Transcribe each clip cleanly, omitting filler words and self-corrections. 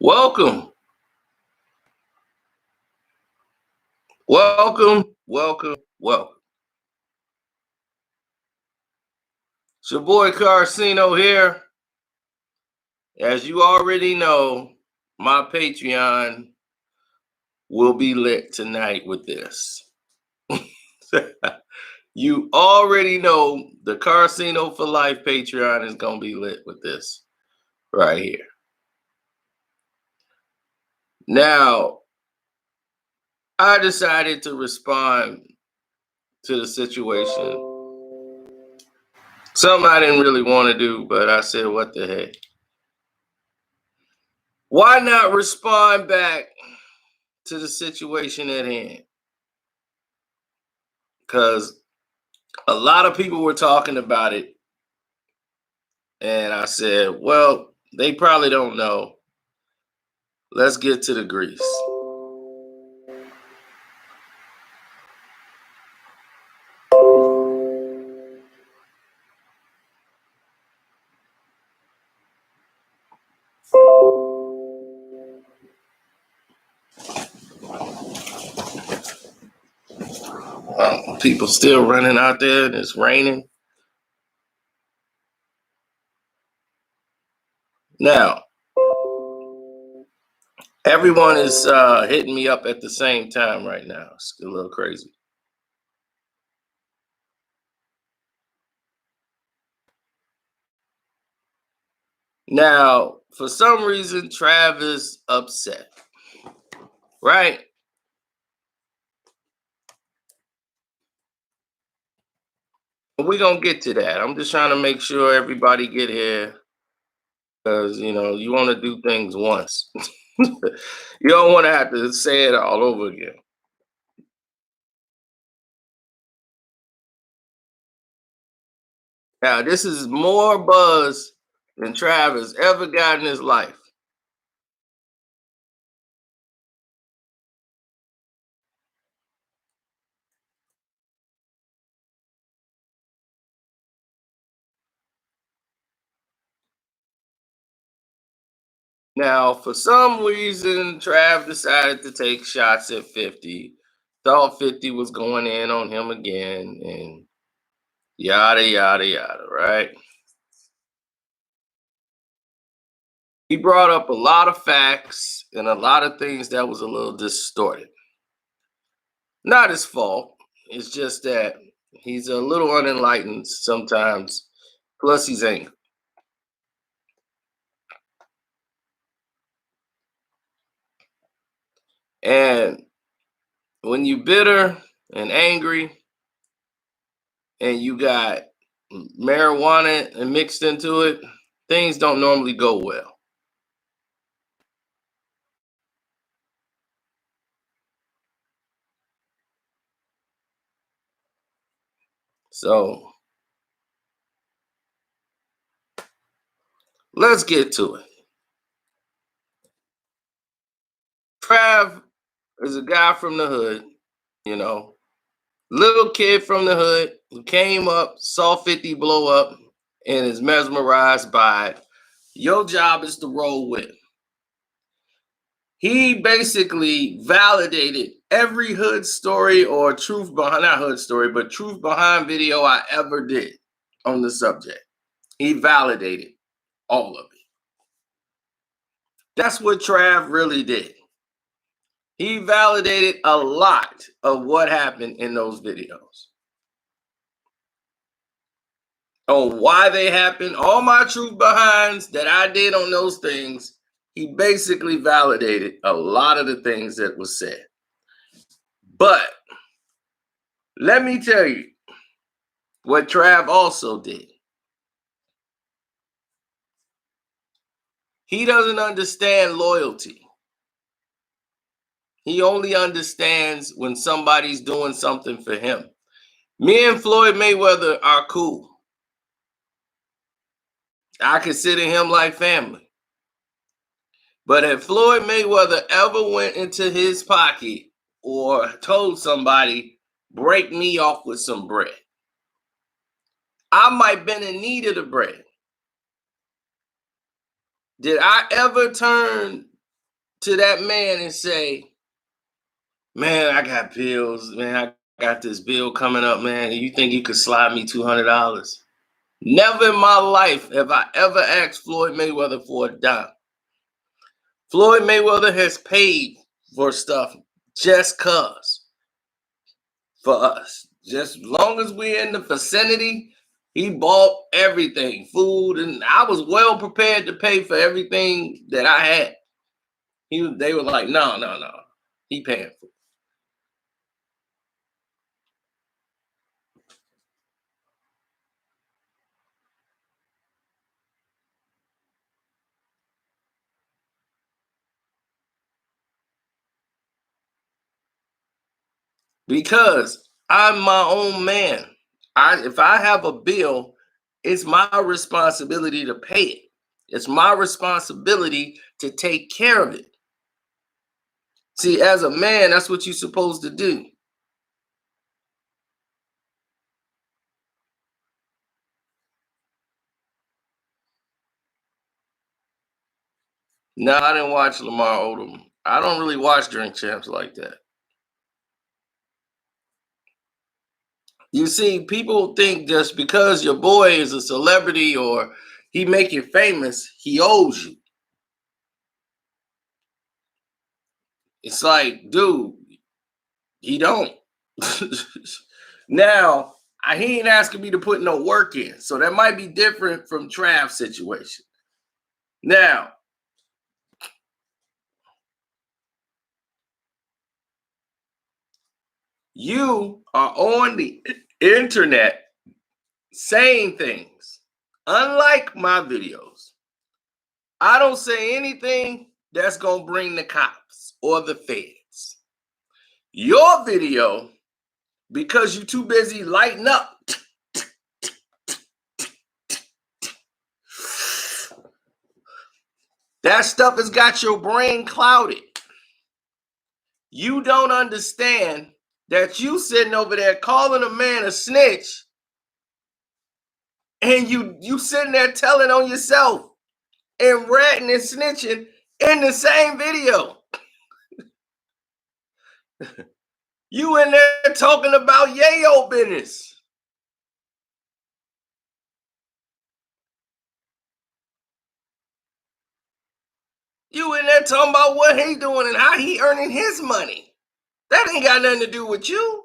Welcome, welcome. It's your boy Carcino here. As you already know, my Patreon will be lit tonight with this. You already know the Carcino for Life Patreon is going to be lit with this right here. Now, I decided to respond to the situation. Something I didn't really want to do, but I said, what the heck? Why not respond back to the situation at hand? Because a lot of people were talking about it, and I said, well, they probably don't know. Let's get to the grease. People still running out there, and it's raining. Now, everyone is hitting me up at the same time right now. It's a little crazy. Now, for some reason, Trav is upset, right? We're going to get to that. I'm just trying to make sure everybody get here because, you want to do things once. You don't want to have to say it all over again. Now, this is more buzz than Trav has ever got in his life. Now, for some reason, Trav decided to take shots at 50. Thought 50 was going in on him again, and yada, yada, yada, right? He brought up a lot of facts and a lot of things that was a little distorted. Not his fault. It's just that he's a little unenlightened sometimes. Plus, he's angry. And when you bitter and angry and you got marijuana and mixed into it, things don't normally go well. So let's get to it. Trav is a guy from the hood, little kid from the hood who came up, saw 50 blow up, and is mesmerized by it. Your job is to roll with him. He basically validated every hood story or truth behind, not hood story, but truth behind video I ever did on the subject. He validated all of it. That's what Trav really did. He validated a lot of what happened in those videos. On why they happened, all my truth behinds that I did on those things, he basically validated a lot of the things that was said. But let me tell you what Trav also did. He doesn't understand loyalty. He only understands when somebody's doing something for him. Me and Floyd Mayweather are cool. I consider him like family. But if Floyd Mayweather ever went into his pocket or told somebody, break me off with some bread, I might have been in need of the bread. Did I ever turn to that man and say, man, I got bills, man, I got this bill coming up, man. You think you could slide me $200? Never in my life have I ever asked Floyd Mayweather for a dime. Floyd Mayweather has paid for stuff just cause for us. Just as long as we're in the vicinity, he bought everything, food, and I was well prepared to pay for everything that I had. They were like, no, he paying for it. Because I'm my own man. If I have a bill, it's my responsibility to pay it. It's my responsibility to take care of it. See, as a man, that's what you're supposed to do. No, I didn't watch Lamar Odom. I don't really watch Drink Champs like that. You see, people think just because your boy is a celebrity or he make you famous, he owes you. It's like, dude, he don't. Now, he ain't asking me to put no work in, so that might be different from Trav's situation. Now, you are on the internet saying things. Unlike my videos, I don't say anything that's going to bring the cops or the feds. Your video, because you're too busy lighting up, that stuff has got your brain clouded. You don't understand that you sitting over there calling a man a snitch, and you sitting there telling on yourself and ratting and snitching in the same video. You in there talking about yayo business. You in there talking about what he doing and how he earning his money. That ain't got nothing to do with you.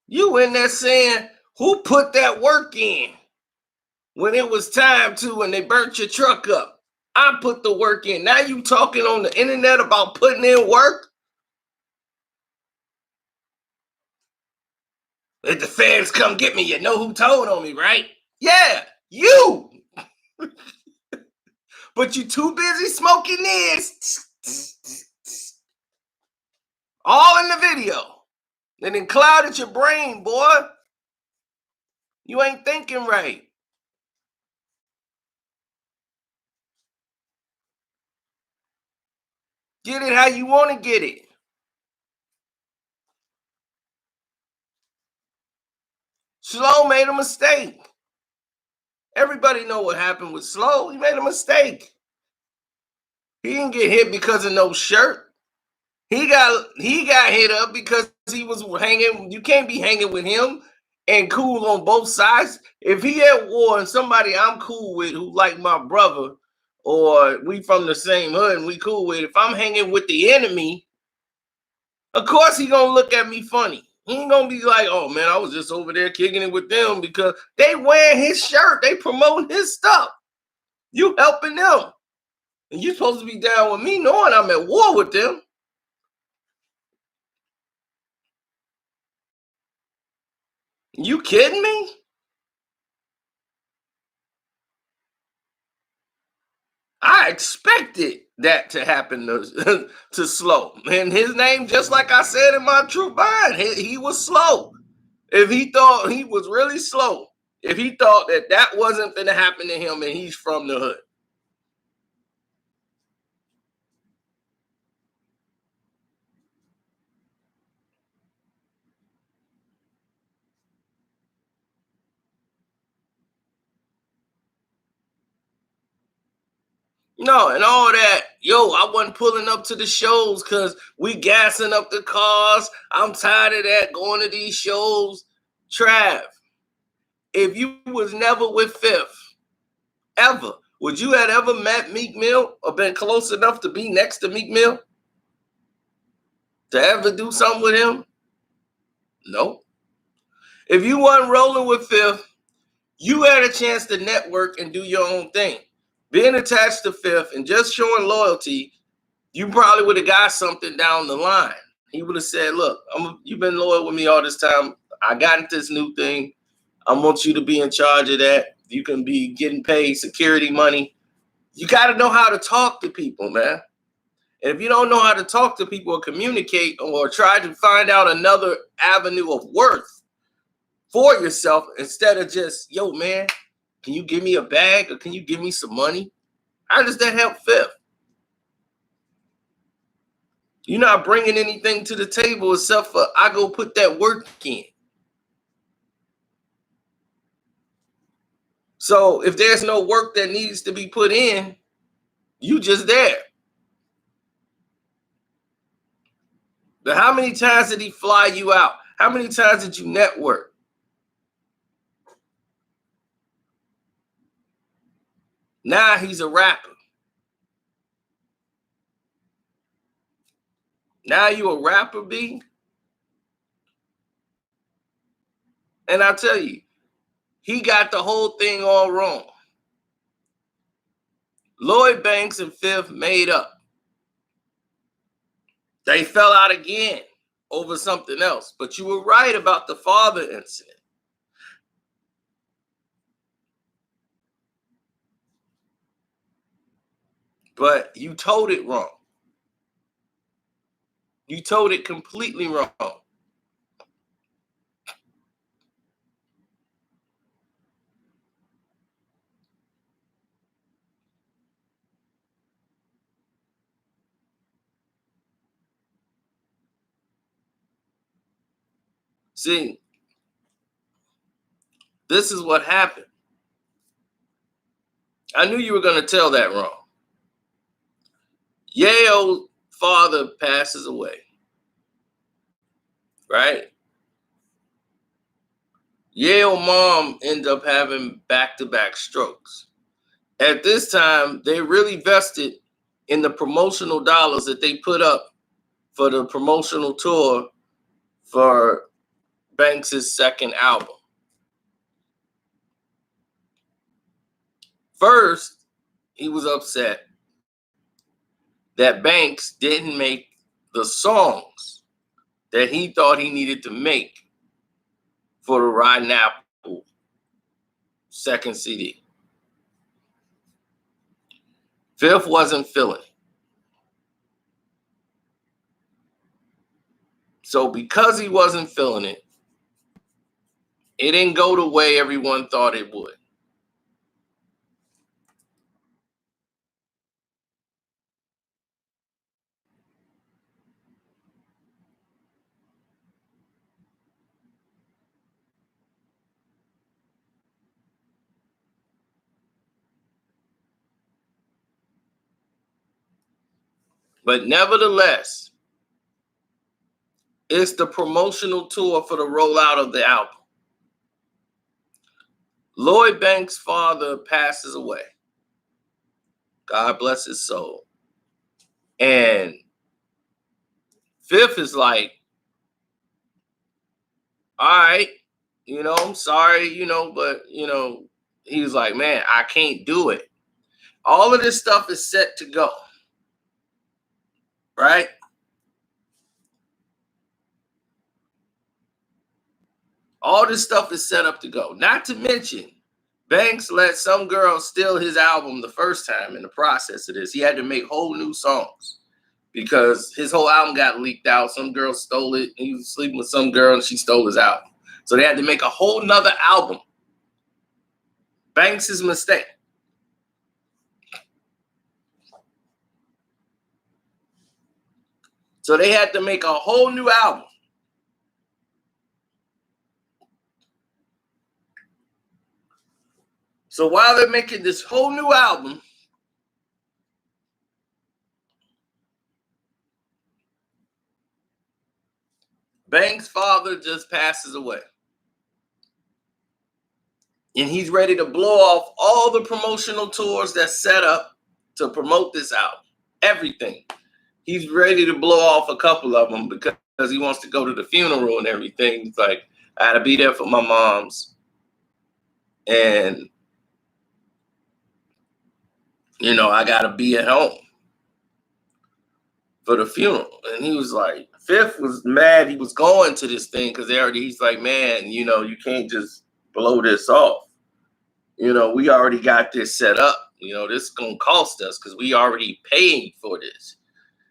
You in there saying who put that work in when it was time to and they burnt your truck up. I put the work in. Now you talking on the internet about putting in work? If the feds come get me, you know who told on me, right? Yeah, you. But you too busy smoking this. All in the video. And then clouded your brain, boy. You ain't thinking right. Get it how you want to get it. Slow made a mistake. Everybody know what happened with Slow. He made a mistake. He didn't get hit because of no shirt. He got hit up because he was hanging. You can't be hanging with him and cool on both sides. If he at war and somebody I'm cool with who like my brother, or we from the same hood and we cool with, if I'm hanging with the enemy, of course he gonna look at me funny. He ain't gonna be like, oh man, I was just over there kicking it with them because they wearing his shirt, they promoting his stuff. You helping them. And you supposed to be down with me knowing I'm at war with them. You kidding me? I expected that to happen to, to Slow. And his name, just like I said in my true bind, he was slow. If he thought he was really slow, if he thought that that wasn't going to happen to him and he's from the hood. No, and all that, yo, I wasn't pulling up to the shows because we gassing up the cars. I'm tired of that, going to these shows. Trav, if you was never with Fifth, ever, would you have ever met Meek Mill or been close enough to be next to Meek Mill to ever do something with him? No. If you wasn't rolling with Fifth, you had a chance to network and do your own thing. Being attached to Fifth and just showing loyalty, you probably would have got something down the line. He would have said, look, you've been loyal with me all this time. I got into this new thing. I want you to be in charge of that. You can be getting paid security money. You got to know how to talk to people, man. And if you don't know how to talk to people or communicate or try to find out another avenue of worth for yourself instead of just, yo, man, can you give me a bag or can you give me some money? How does that help Fifth? You're not bringing anything to the table except for I go put that work in. So if there's no work that needs to be put in, you just there. But how many times did he fly you out? How many times did you network? Now he's a rapper. Now you a rapper, B? And I tell you, he got the whole thing all wrong. Lloyd Banks and Fifth made up. They fell out again over something else. But you were right about the father incident. But you told it wrong. You told it completely wrong. See, this is what happened. I knew you were going to tell that wrong. Yayo's father passes away, right? Yayo mom ended up having back-to-back strokes. At this time, they really vested in the promotional dollars that they put up for the promotional tour for Banks' second album. First, he was upset that Banks didn't make the songs that he thought he needed to make for the Rotten Apple second CD. Fifth wasn't feeling it. So because he wasn't feeling it, it didn't go the way everyone thought it would. But nevertheless, it's the promotional tour for the rollout of the album. Lloyd Banks' father passes away. God bless his soul. And Fifth is like, all right, I'm sorry, but, he was like, man, I can't do it. All of this stuff is set to go, right? All this stuff is set up to go. Not to mention, Banks let some girl steal his album the first time in the process of this. He had to make whole new songs because his whole album got leaked out. Some girl stole it. He was sleeping with some girl and she stole his album. So they had to make a whole nother album. Banks' mistake. So they had to make a whole new album. So while they're making this whole new album, Banks' father just passes away. And he's ready to blow off all the promotional tours that's set up to promote this album. Everything. He's ready to blow off a couple of them because he wants to go to the funeral and everything. He's like, I had to be there for my mom's. And, you know, I got to be at home for the funeral. And he was like, Fifth was mad he was going to this thing because he's like, man, you know, you can't just blow this off. You know, we already got this set up. You know, this is going to cost us because we already paid for this.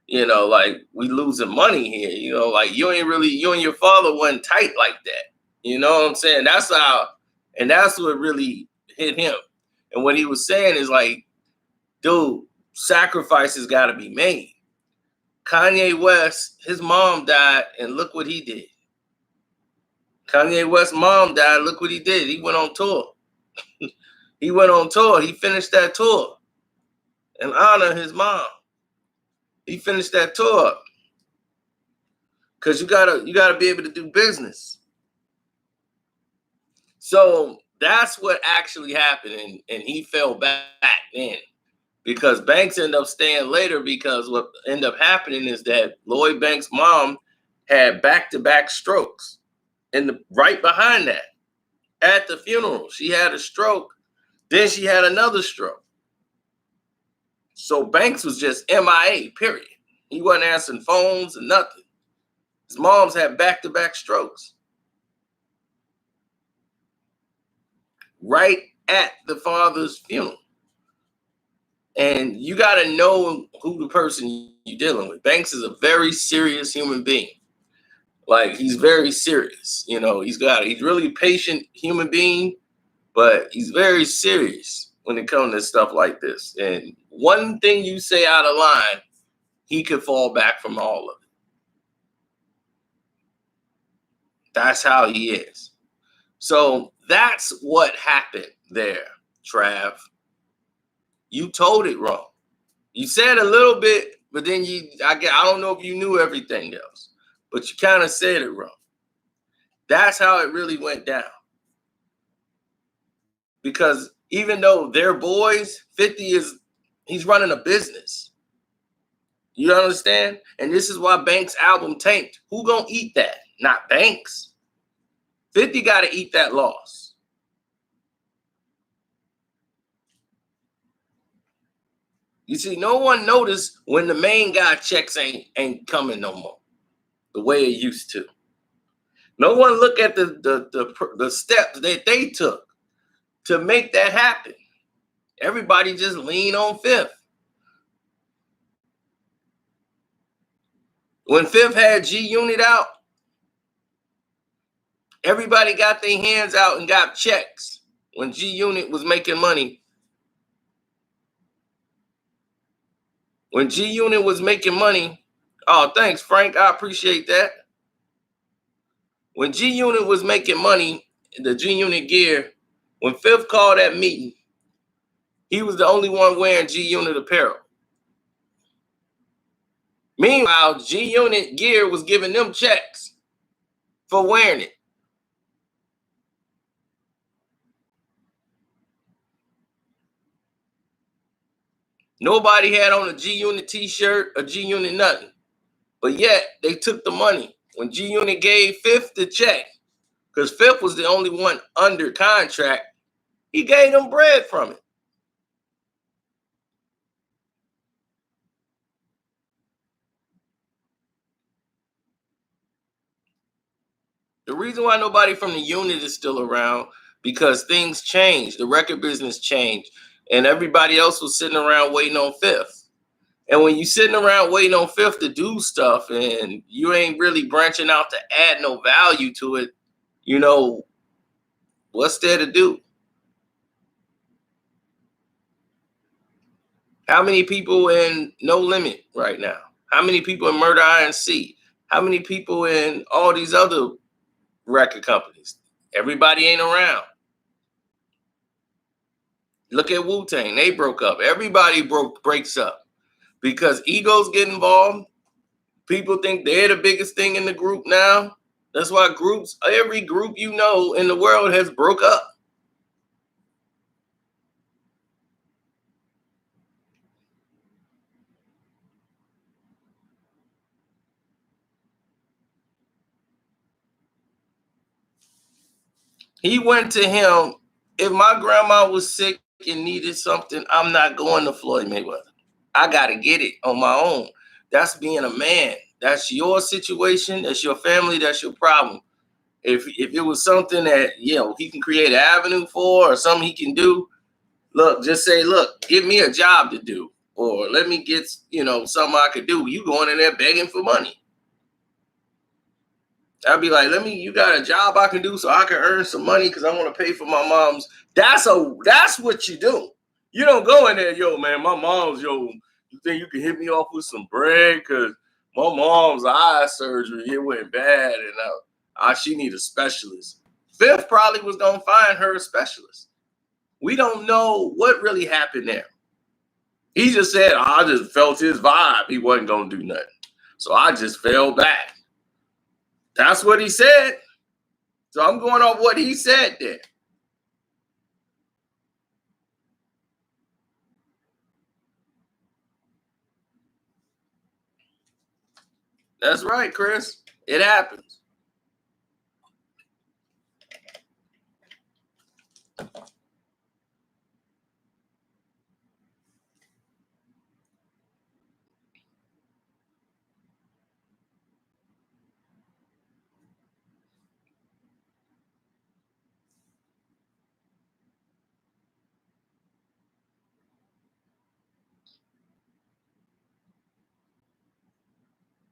You know, like we losing money here. You know, like you and your father wasn't tight like that. You know what I'm saying? That's what really hit him. And what he was saying is like, dude, sacrifices got to be made. Kanye West, his mom died, and look what he did. Kanye West's mom died, look what he did. He went on tour. He finished that tour in honor of his mom. He finished that tour because you gotta be able to do business. So that's what actually happened, and he fell back then because Banks ended up staying later because what ended up happening is that Lloyd Banks' mom had back-to-back strokes, and right behind that, at the funeral, she had a stroke. Then she had another stroke. So Banks was just MIA, period. He wasn't answering phones and nothing. His mom's had back-to-back strokes. Right at the father's funeral. And you got to know who the person you're dealing with. Banks is a very serious human being. Like, he's very serious. You know, he's really patient human being, but he's very serious when it comes to stuff like this. And one thing you say out of line, he could fall back from all of it. That's how he is. So that's what happened there, Trav. You told it wrong. You said a little bit, but then I don't know if you knew everything else, but you kind of said it wrong. That's how it really went down. Because even though they're boys, 50 he's running a business. You understand? And this is why Banks' album tanked. Who gonna eat that? Not Banks. 50 got to eat that loss. You see, no one noticed when the main guy checks ain't coming no more the way it used to. No one looked at the steps that they took to make that happen. Everybody just lean on Fifth. When Fifth had G-Unit out, everybody got their hands out and got checks when G-Unit was making money. When G-Unit was making money, oh, thanks, Frank. I appreciate that. When G-Unit was making money, the G-Unit gear, when Fifth called that meeting, he was the only one wearing G-Unit apparel. Meanwhile, G-Unit gear was giving them checks for wearing it. Nobody had on a G-Unit t-shirt, a G-Unit nothing. But yet, they took the money. When G-Unit gave Fifth the check, because Fifth was the only one under contract, he gave them bread from it. The reason why nobody from the unit is still around, because things changed. The record business changed. And everybody else was sitting around waiting on Fifth. And when you're sitting around waiting on Fifth to do stuff and you ain't really branching out to add no value to it, you know, what's there to do? How many people in No Limit right now? How many people in Murder INC? How many people in all these other record companies? Everybody ain't around. Look at Wu-Tang. They broke up. Everybody breaks up because egos get involved. People think they're the biggest thing in the group now. That's why every group you know in the world has broke up. He went to him. If my grandma was sick and needed something, I'm not going to Floyd Mayweather. I got to get it on my own. That's being a man. That's your situation. That's your family. That's your problem. If it was something that he can create an avenue for or something he can do, look, just say, look, give me a job to do, or let me get something I could do. You going in there begging for money? I'd be like, you got a job I can do so I can earn some money because I want to pay for my mom's. That's what you do. You don't go in there, yo, man, my mom's, you think you can hit me off with some bread? Because my mom's eye surgery, it went bad, and she need a specialist. Fifth probably was going to find her a specialist. We don't know what really happened there. He just said, I just felt his vibe. He wasn't going to do nothing. So I just fell back. That's what he said. So I'm going off what he said there. That's right, Chris. It happens.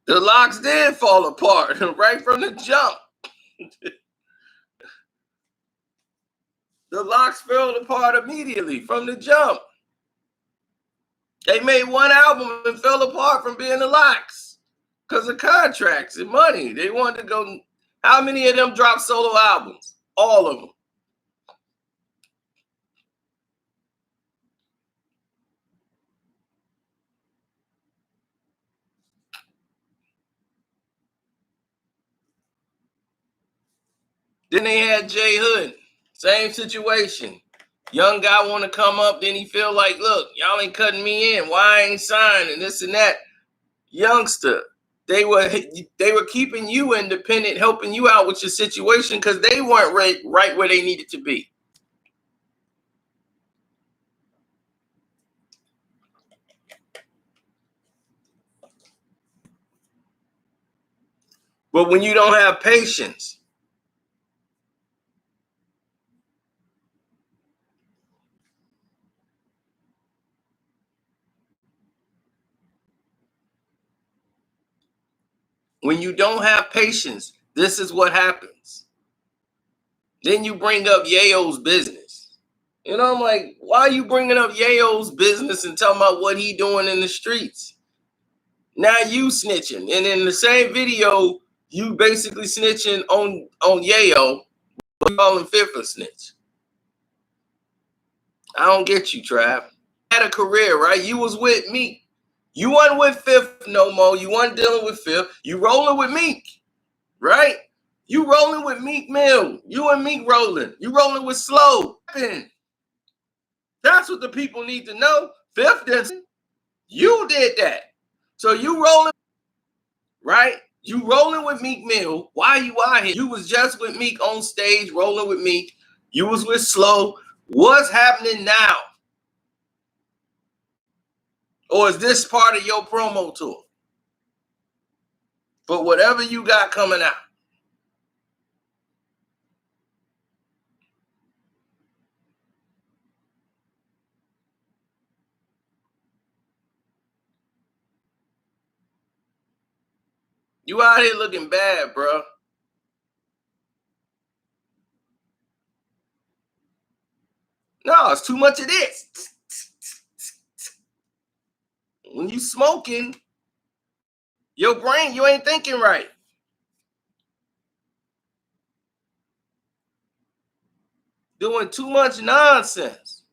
The locks did fall apart right from the jump. The locks fell apart immediately from the jump. They made one album and fell apart from being the locks because of contracts and money. They wanted to go. How many of them dropped solo albums? All of them. Then they had Jay Hood. Same situation. Young guy want to come up, then he feel like, look, y'all ain't cutting me in. Why I ain't signing this and that? Youngster, they were keeping you independent, helping you out with your situation because they weren't right where they needed to be. But when you don't have patience, this is what happens. Then you bring up Yayo's business. I'm like, why are you bringing up Yayo's business and talking about what he doing in the streets? Now you snitching. And in the same video, you basically snitching on Yayo, calling Fifth a snitch. I don't get you, Trav. Had a career, right? You was with Meek. You wasn't with Fifth no more. You wasn't dealing with Fifth. You rolling with Meek, right? You rolling with Meek Mill. You and Meek rolling. You rolling with Slow. That's what the people need to know. Fifth didn't. You did that. So you rolling, right? You rolling with Meek Mill. Why you out here? You was just with Meek on stage, rolling with Meek. You was with Slow. What's happening now? Or is this part of your promo tour? For whatever you got coming out. You out here looking bad, bro. No, it's too much of this. When you smoking, your brain, you ain't thinking right. Doing too much nonsense.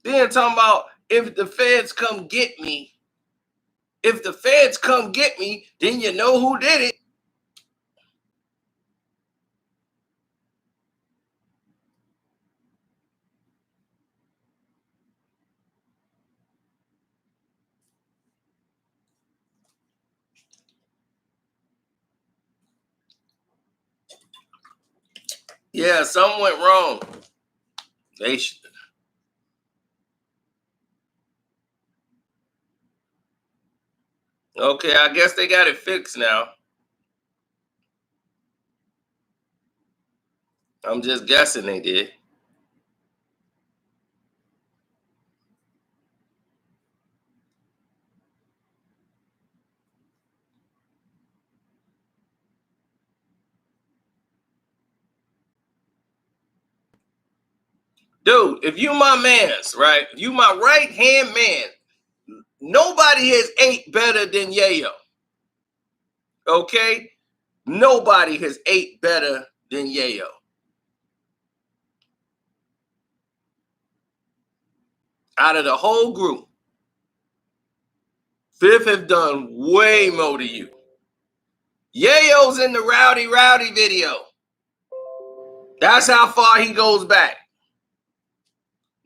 Then talking about if the feds come get me, then you know who did it. Yeah, something went wrong. They should. Okay, I guess they got it fixed now. I'm just guessing they did. Dude, if you my mans, right? If you my right hand man, nobody has ate better than Yayo. Okay? Nobody has ate better than Yayo. Out of the whole group, Fifth have done way more to you. Yayo's in the Rowdy video. That's how far he goes back.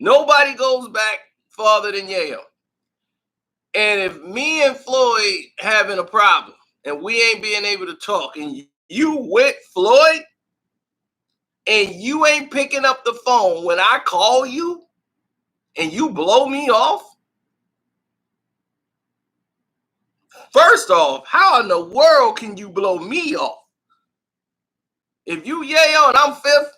Nobody goes back farther than Yayo. And if me and Floyd having a problem and we ain't being able to talk and you with Floyd and you ain't picking up the phone when I call you and you blow me off, first off, how in the world can you blow me off? If you Yayo and I'm Fifth,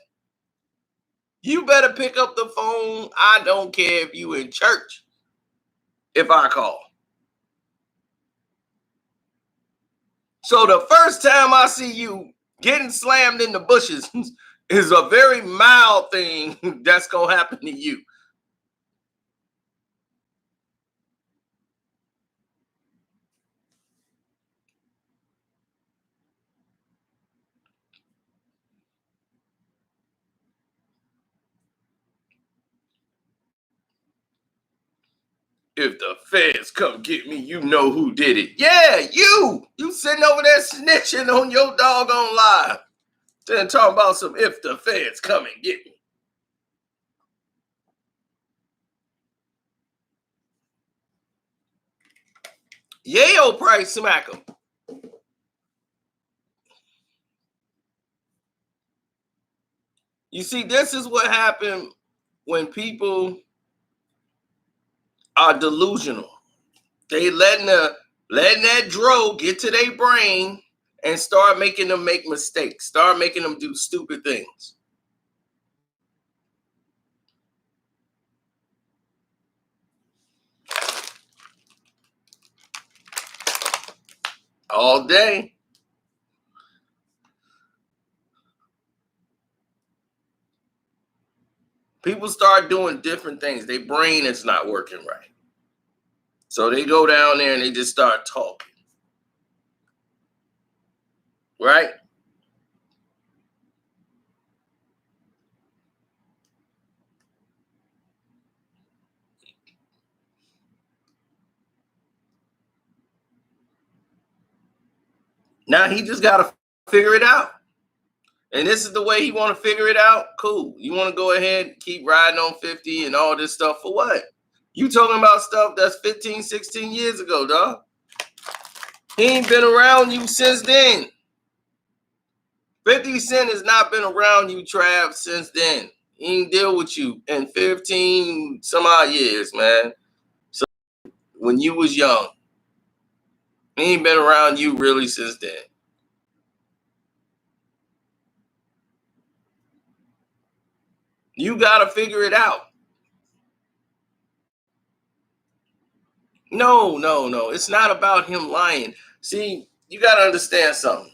you better pick up the phone. I don't care if you in church if I call. So the first time I see you getting slammed in the bushes is a very mild thing that's going to happen to you. If the feds come get me, you know who did it. Yeah, you. You sitting over there snitching on your doggone live. Then talking about some if the feds come and get me. Yayo probably smack him. You see, this is what happened when people are delusional. They letting that dro get to their brain and start making them make mistakes, start making them do stupid things. All day. People start doing different things. Their brain is not working right. So they go down there and they just start talking. Right? Now he just got to figure it out. And this is the way he want to figure it out. Cool. You want to go ahead and keep riding on 50 and all this stuff for what? You talking about stuff that's 15, 16 years ago, dog. He ain't been around you since then. 50 Cent has not been around you, Trav, since then. He ain't deal with you in 15 some odd years, man. So when you was young, he ain't been around you really since then. You got to figure it out. No. It's not about him lying. See, you got to understand something.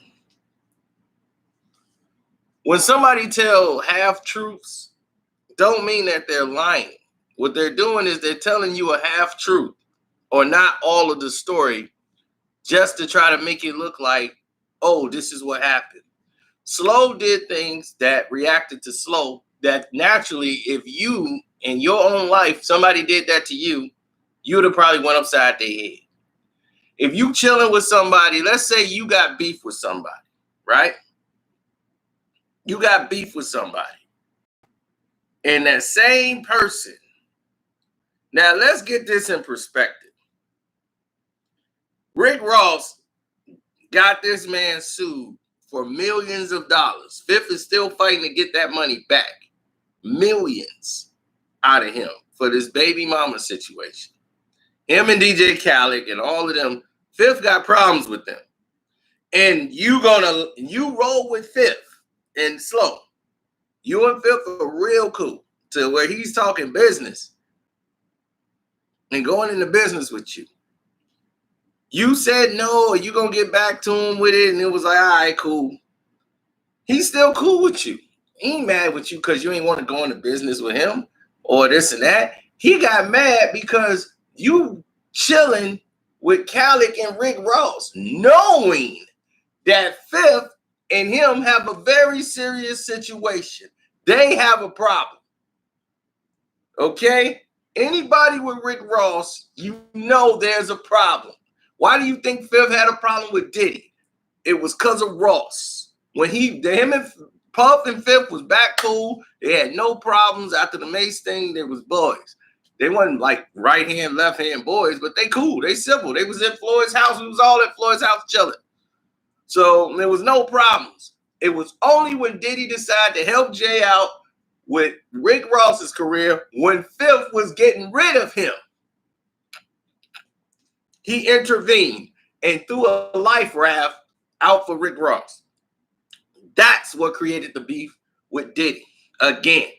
When somebody tell half truths, don't mean that they're lying. What they're doing is they're telling you a half truth or not all of the story just to try to make it look like, oh, this is what happened. Slow did things that reacted to Slow that naturally, if you in your own life, somebody did that to you, you would have probably went upside their head. If you chilling with somebody, let's say you got beef with somebody, right? You got beef with somebody. And that same person, now let's get this in perspective. Rick Ross got this man sued for millions of dollars. Fifth is still fighting to get that money back. Millions out of him for this baby mama situation. Him and DJ Khaled and all of them, Fifth got problems with them. And you roll with Fifth and Slow. You and Fifth are real cool to where he's talking business and going into business with you. You said no, or you gonna get back to him with it, and it was like, all right, cool. He's still cool with you. He ain't mad with you because you ain't want to go into business with him or this and that. He got mad because you chilling with Khaled and Rick Ross, knowing that Fifth and him have a very serious situation. They have a problem. Okay? Anybody with Rick Ross, you know there's a problem. Why do you think Fifth had a problem with Diddy? It was because of Ross. When him and Puff and Fifth was back cool, they had no problems. After the Mace thing, they was boys. They wasn't like right hand, left hand boys, but they cool. They civil. They was at Floyd's house. We was all at Floyd's house chilling. So there was no problems. It was only when Diddy decided to help Jay out with Rick Ross's career when Fifth was getting rid of him. He intervened and threw a life raft out for Rick Ross. That's what created the beef with Diddy again.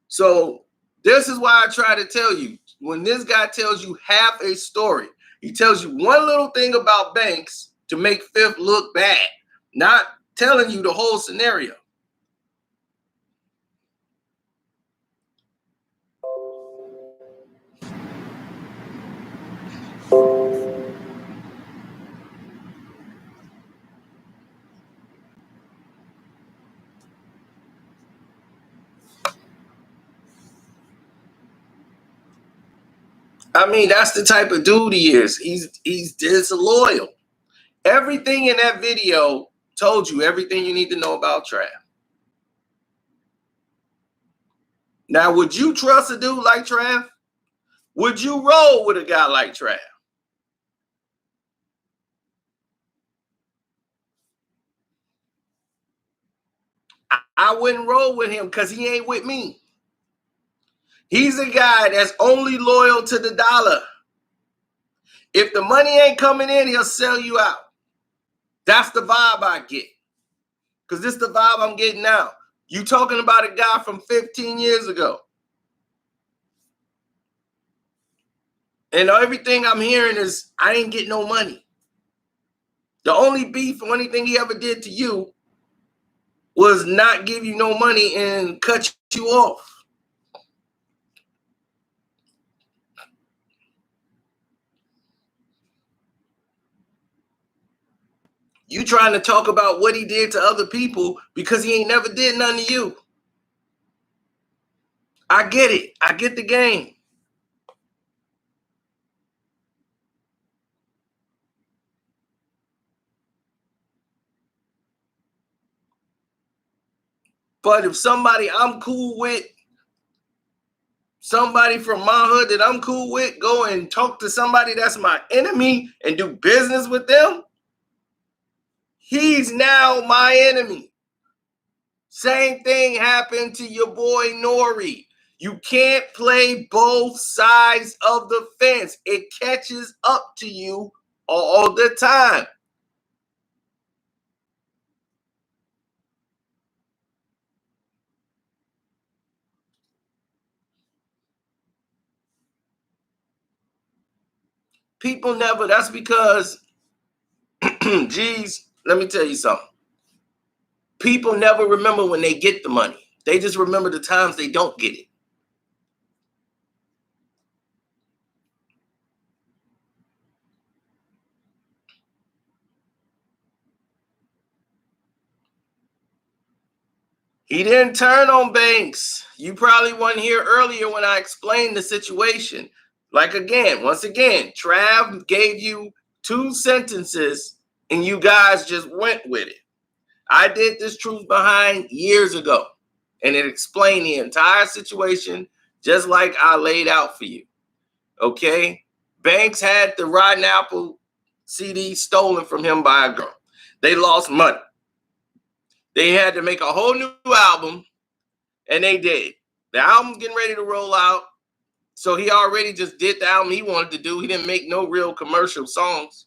So this is why I try to tell you, when this guy tells you half a story, he tells you one little thing about Banks to make Fifth look bad, not telling you the whole scenario. I mean, that's the type of dude he is. He's disloyal. Everything in that video told you everything you need to know about Trav. Now, would you trust a dude like Trav? Would you roll with a guy like Trav? I wouldn't roll with him because he ain't with me. He's a guy that's only loyal to the dollar. If the money ain't coming in, he'll sell you out. That's the vibe I get. Because this is the vibe I'm getting now. You talking about a guy from 15 years ago. And everything I'm hearing is, I ain't getting no money. The only beef or anything he ever did to you was not give you no money and cut you off. You trying to talk about what he did to other people because he ain't never did nothing to you. I get it. I get the game. But if somebody I'm cool with, somebody from my hood that I'm cool with, go and talk to somebody that's my enemy and do business with them, he's now my enemy. Same thing happened to your boy Nori. You can't play both sides of the fence. It catches up to you all the time. People never, that's because, geez, let me tell you something. People never remember when they get the money. They just remember the times they don't get it. He didn't turn on Banks. You probably weren't here earlier when I explained the situation. Like again, once again, Trav gave you 2 sentences and you guys just went with it. I did this truth behind years ago, and it explained the entire situation just like I laid out for you. Okay? Banks had the Rotten Apple CD stolen from him by a girl. They lost money. They had to make a whole new album, and they did. The album's getting ready to roll out. So he already just did the album he wanted to do. He didn't make no real commercial songs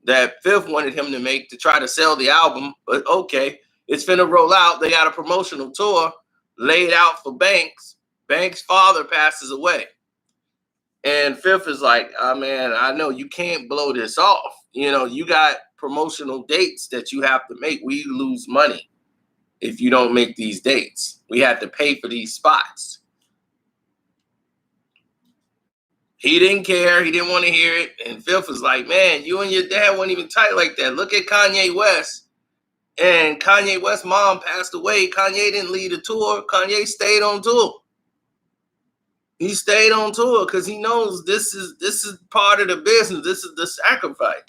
that Fifth wanted him to make to try to sell the album. But okay, it's finna roll out. They got a promotional tour laid out for Banks. Banks' father passes away. And Fifth is like, oh man, I know you can't blow this off. You know, you got promotional dates that you have to make. We lose money if you don't make these dates. We have to pay for these spots. He didn't care. He didn't want to hear it. And Fifth was like, man, you and your dad weren't even tight like that. Look at Kanye West. And Kanye West's mom passed away. Kanye didn't lead a tour. Kanye stayed on tour. He stayed on tour because he knows this is part of the business. This is the sacrifice.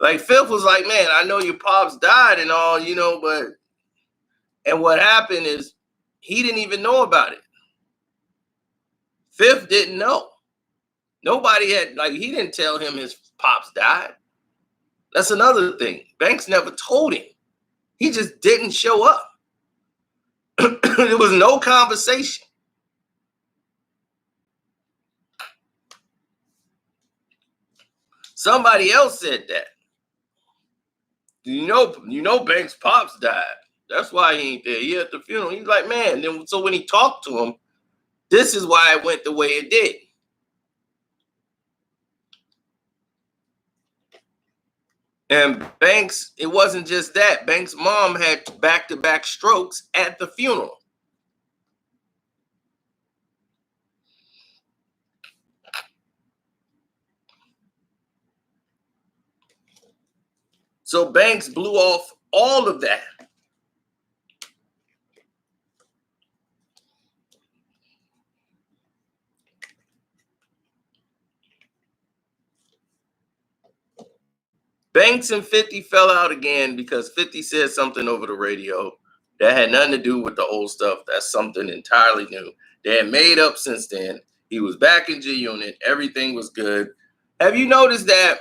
Like Fifth was like, man, I know your pops died and all, you know, but and what happened is he didn't even know about it. Fifth didn't know. Nobody had, like, he didn't tell him his pops died. That's another thing. Banks never told him. He just didn't show up. There was no conversation. Somebody else said that. You know Banks' pops died. That's why he ain't there. He at the funeral. He's like, man. Then so when he talked to him, this is why it went the way it did. And Banks, it wasn't just that. Banks' mom had back-to-back strokes at the funeral. So Banks blew off all of that. Banks and 50 fell out again because 50 said something over the radio that had nothing to do with the old stuff. That's something entirely new. They had made up since then. He was back in G Unit. Everything was good. Have you noticed that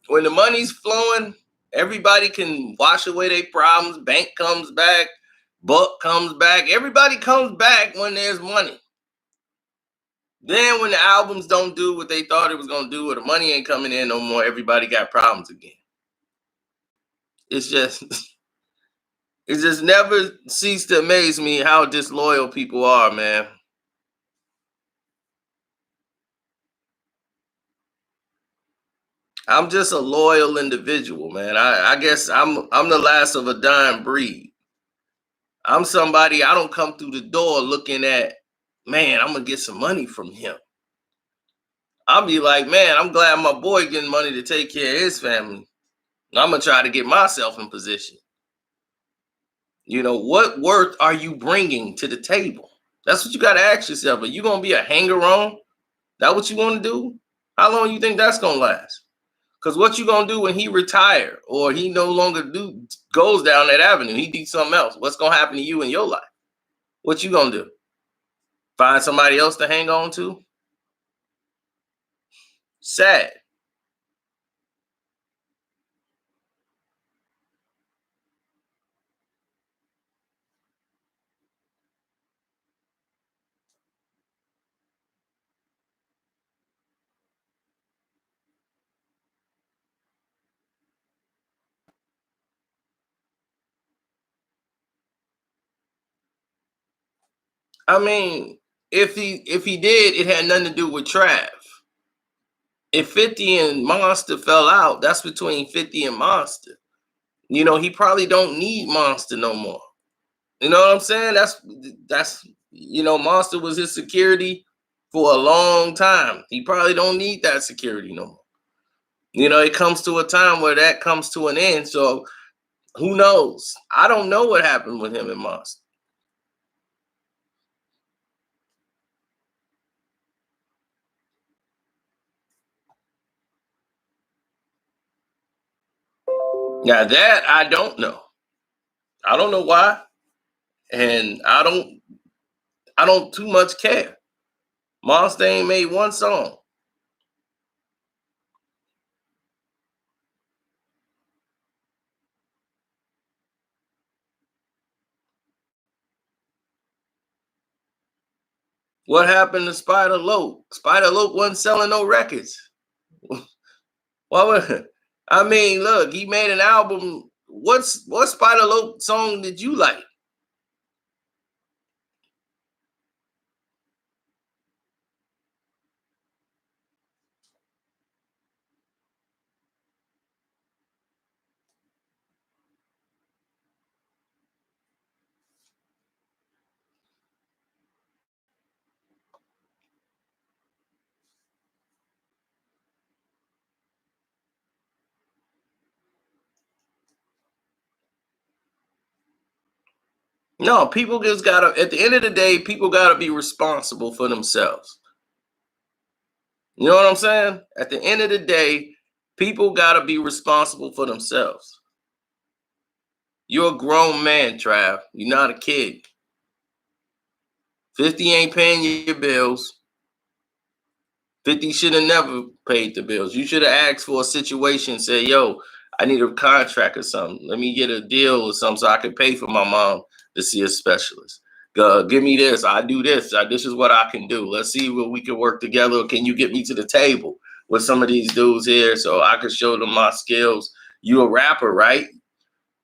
when the money's flowing, everybody can wash away their problems? Bank comes back. Buck comes back. Everybody comes back when there's money. Then when the albums don't do what they thought it was going to do or the money ain't coming in no more, everybody got problems again. It's just it just never ceased to amaze me how disloyal people are, man. I'm just a loyal individual, man. I guess I'm the last of a dying breed. I'm somebody, I don't come through the door looking at, man, I'm gonna get some money from him. I'll be like, man, I'm glad my boy getting money to take care of his family. I'm gonna try to get myself in position. You know, what worth are you bringing to the table? That's what you got to ask yourself. Are you gonna be a hanger on? That what you want to do? How long you think that's gonna last? Because what you gonna do when he retire or he no longer goes down that avenue? He do something else. What's gonna happen to you in your life? What you gonna do? Find somebody else to hang on to? Sad. I mean, if he did, it had nothing to do with Trav. If 50 and Monster fell out, that's between 50 and Monster. You know, he probably don't need Monster no more. You know what I'm saying? That's Monster was his security for a long time. He probably don't need that security no more. You know, it comes to a time where that comes to an end. So who knows? I don't know what happened with him and Monster. Now that I don't know. I don't know why, and I don't too much care. Monster ain't made one song. What happened to Spider Lope? Spider Lope wasn't selling no records. Why would I mean, look, he made an album. What Spider Lope song did you like? No, people just gotta, at the end of the day, people gotta be responsible for themselves. You know what I'm saying? At the end of the day, people gotta be responsible for themselves. You're a grown man, Trav. You're not a kid. 50 ain't paying your bills. 50 should have never paid the bills. You should have asked for a situation, say, yo, I need a contract or something. Let me get a deal or something so I can pay for my mom to see a specialist. Give me this. I do this. This is what I can do. Let's see what we can work together. Or can you get me to the table with some of these dudes here so I can show them my skills? You a rapper, right?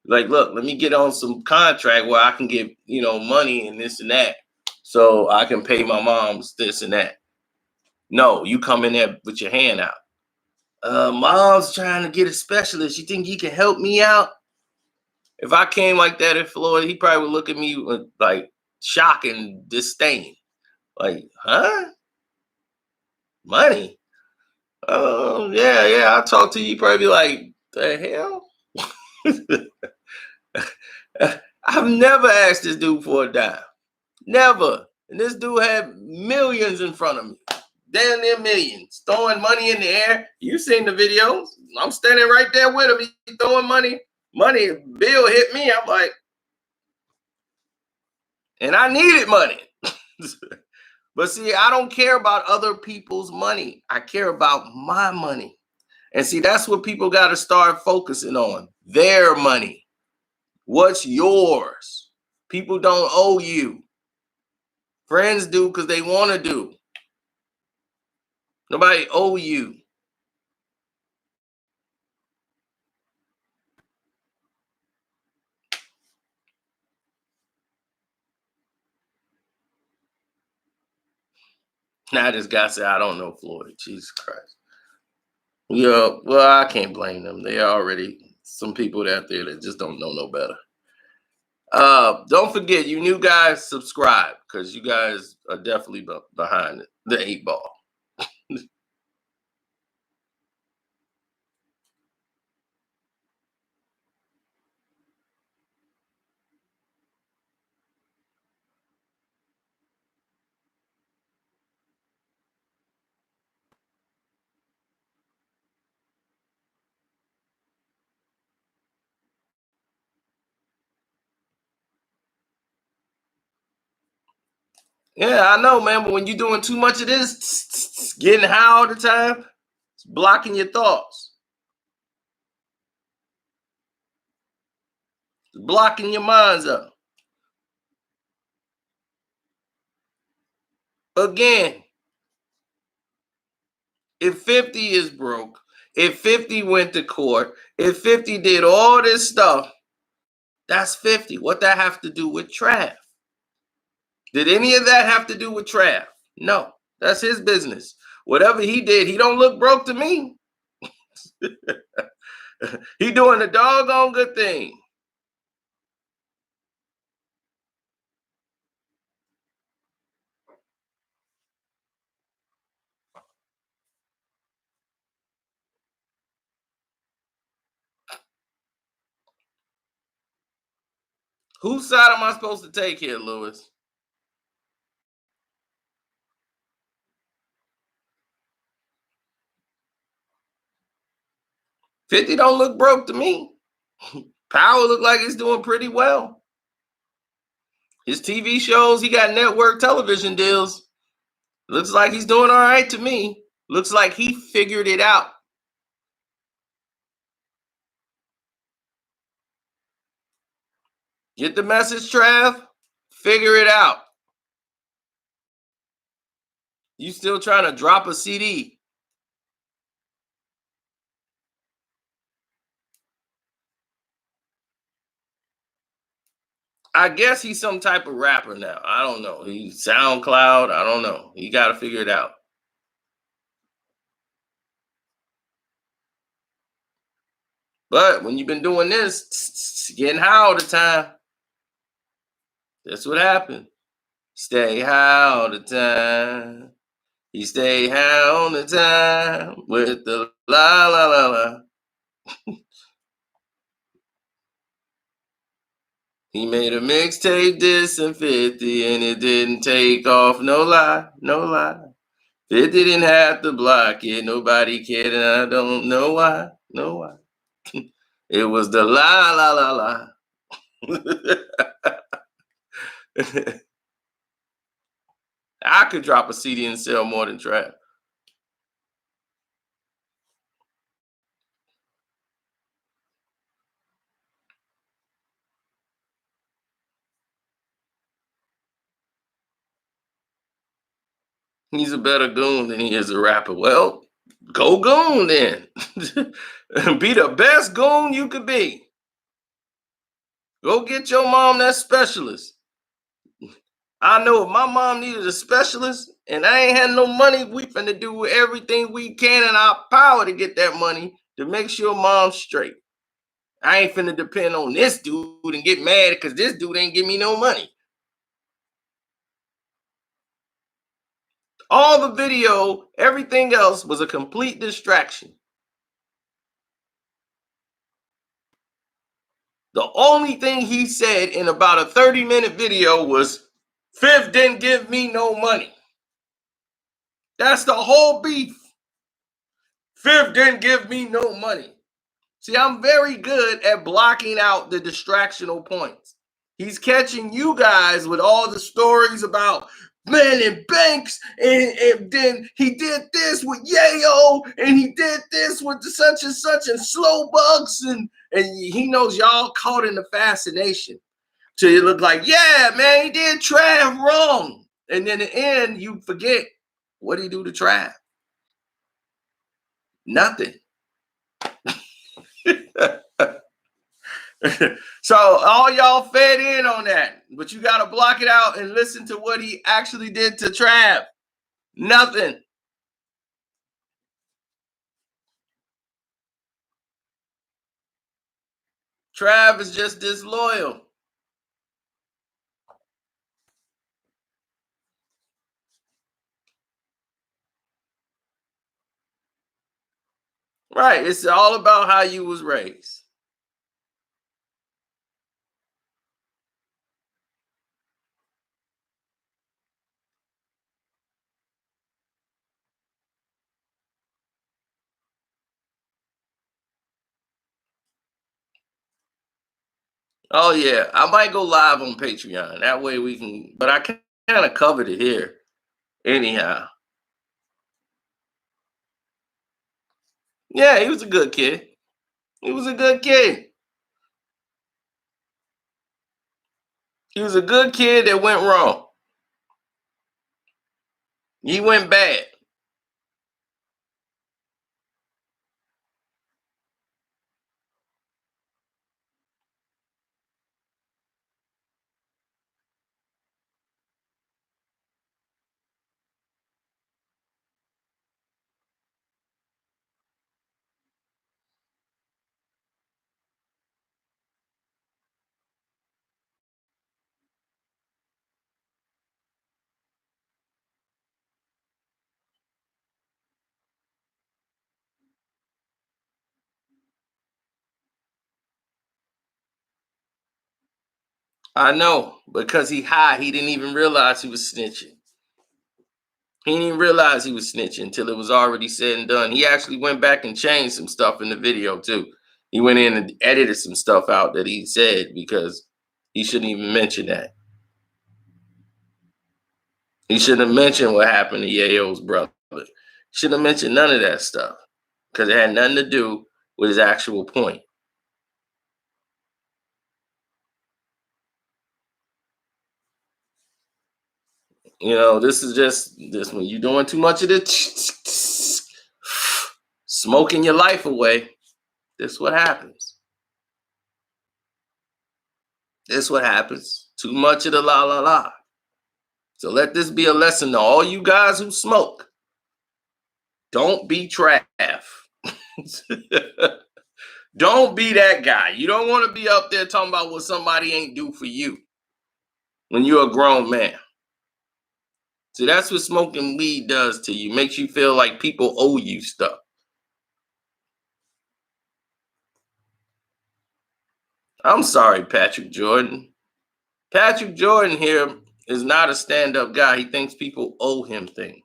Like, look, let me get on some contract where I can get, money and this and that so I can pay my mom's this and that. No, you come in there with your hand out. Mom's trying to get a specialist. You think he can help me out? If I came like that in Florida, he probably would look at me with like shock and disdain. Like, huh? Money? Oh, yeah. I'll talk to you. You probably be like, the hell? I've never asked this dude for a dime. Never. And this dude had millions in front of me. Damn near millions. Throwing money in the air. You seen the videos. I'm standing right there with him. He throwing money. Money bill hit me. I'm like, and I needed money. But see, I don't care about other people's money. I care about my money. And see, that's what people got to start focusing on. Their money. What's yours? People don't owe you. Friends do because they want to do. Nobody owe you. Now this guy said, I don't know Floyd. Jesus Christ. Yeah, well, I can't blame them. They already some people out there that just don't know no better. Don't forget, you new guys, subscribe because you guys are definitely behind the 8 ball. Yeah, I know, man. But when you're doing too much of this, getting high all the time, it's blocking your thoughts, it's blocking your minds up. Again, if 50 is broke, if 50 went to court, if 50 did all this stuff, that's 50. What that have to do with Trav? Did any of that have to do with Trav? No, that's his business. Whatever he did, he don't look broke to me. He doing a doggone good thing. Whose side am I supposed to take here, Lewis? 50 don't look broke to me. Power looked like he's doing pretty well. His TV shows, he got network television deals. Looks like he's doing all right to me. Looks like he figured it out. Get the message, Trav? Figure it out. You still trying to drop a CD? I guess he's some type of rapper now. I don't know. He's SoundCloud. I don't know. You got to figure it out. But when you've been doing this, getting high all the time, that's what happened. Stay high all the time. He stay high all the time with the la la la la. He made a mixtape dissing 50 and it didn't take off. No lie, no lie. 50 didn't have to block it. Nobody cared and I don't know why. No why. It was the la la la la. I could drop a CD and sell more than Trav. He's a better goon than he is a rapper. Well, go goon then. Be the best goon you could be. Go get your mom that specialist. I know if my mom needed a specialist and I ain't had no money, we finna do everything we can in our power to get that money to make sure mom's straight. I ain't finna depend on this dude and get mad because this dude ain't give me no money. All the video, everything else was a complete distraction. The only thing he said in about a 30-minute video was, Fifth didn't give me no money. That's the whole beef. Fifth didn't give me no money. See, I'm very good at blocking out the distractional points. He's catching you guys with all the stories about man and Banks, and then he did this with Yayo, and he did this with the such and Slow Bugs, and he knows y'all caught in the fascination. So you look like, yeah, man, he did Trav wrong. And then in the end, you forget what he do to Trav. Nothing. So all y'all fed in on that, but you got to block it out and listen to what he actually did to Trav. Nothing. Trav is just disloyal. Right. It's all about how you was raised. Oh yeah, I might go live on Patreon. That way we can, but I kind of covered it here. Anyhow. Yeah, he was a good kid. He was a good kid. He was a good kid that went wrong. He went bad. I know, because he high, he didn't even realize he was snitching. He didn't even realize he was snitching until it was already said and done. He actually went back and changed some stuff in the video too. He went in and edited some stuff out that he said because he shouldn't even mention that. He shouldn't have mentioned what happened to Yayo's brother. Shouldn't have mentioned none of that stuff because it had nothing to do with his actual point. You know, this is just this when you're doing too much of this smoking your life away. This is what happens. This is what happens. Too much of the la la la. So let this be a lesson to all you guys who smoke. Don't be Trav. Don't be that guy. You don't want to be up there talking about what somebody ain't do for you when you're a grown man. See, that's what smoking weed does to you. Makes you feel like people owe you stuff. I'm sorry, Patrick Jordan. Patrick Jordan here is not a stand-up guy. He thinks people owe him things.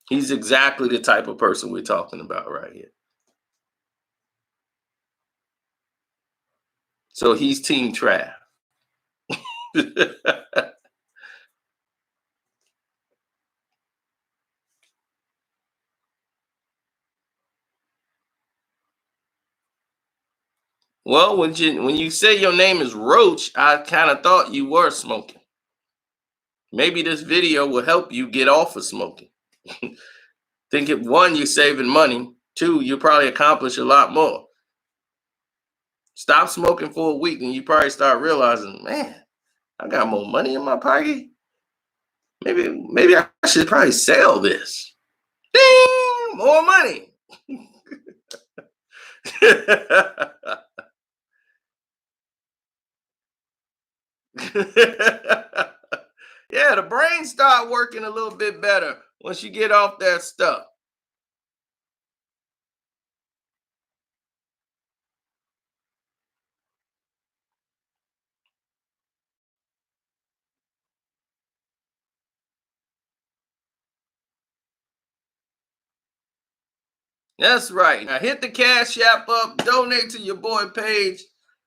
He's exactly the type of person we're talking about right here. So he's Team Trav. Well, when you say your name is Roach, I kind of thought you were smoking. Maybe this video will help you get off of smoking. Think if one, you're saving money. Two, you'll probably accomplish a lot more. Stop smoking for a week and you probably start realizing, man, I got more money in my pocket. Maybe I should probably sell this. Ding! More money. Yeah, the brain start working a little bit better once you get off that stuff. That's right. Now hit the Cash App up, donate to your boy Page.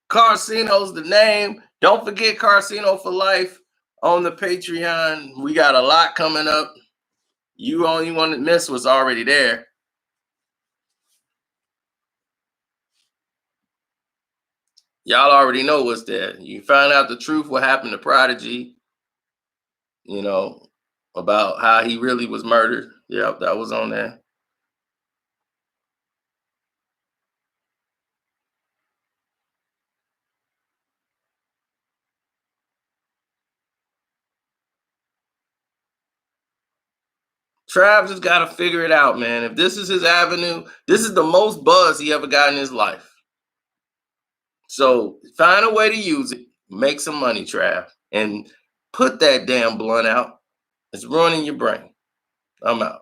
Carcino's the name. Don't forget Carcino for Life on the Patreon. We got a lot coming up. You only want to miss what's already there. Y'all already know what's there. You find out the truth, what happened to Prodigy, you know, about how he really was murdered. Yep, that was on there. Trav just got to figure it out, man. If this is his avenue, this is the most buzz he ever got in his life. So find a way to use it, make some money, Trav, and put that damn blunt out. It's ruining your brain. I'm out.